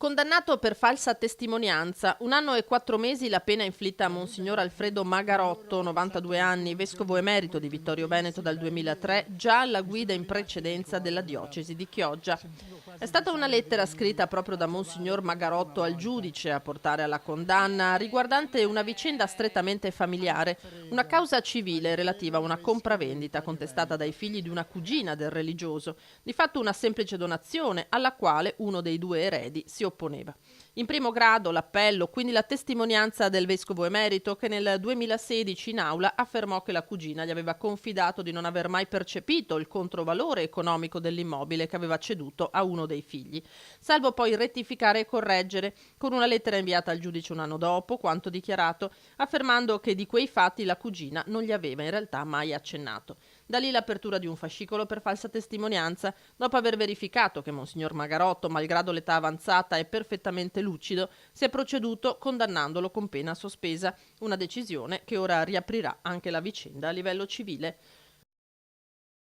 Condannato per falsa testimonianza, 1 anno e 4 mesi la pena inflitta a Monsignor Alfredo Magarotto, 92 anni, vescovo emerito di Vittorio Veneto dal 2003, già alla guida in precedenza della diocesi di Chioggia. È stata una lettera scritta proprio da Monsignor Magarotto al giudice a portare alla condanna, riguardante una vicenda strettamente familiare, una causa civile relativa a una compravendita contestata dai figli di una cugina del religioso, di fatto una semplice donazione alla quale uno dei due eredi si opponeva. In primo grado l'appello, quindi la testimonianza del vescovo emerito che nel 2016 in aula affermò che la cugina gli aveva confidato di non aver mai percepito il controvalore economico dell'immobile che aveva ceduto a uno dei figli, salvo poi rettificare e correggere con una lettera inviata al giudice un anno dopo quanto dichiarato, affermando che di quei fatti la cugina non gli aveva in realtà mai accennato. Da lì l'apertura di un fascicolo per falsa testimonianza, dopo aver verificato che Monsignor Magarotto, malgrado l'età avanzata, è perfettamente lucido, si è proceduto condannandolo con pena sospesa, una decisione che ora riaprirà anche la vicenda a livello civile.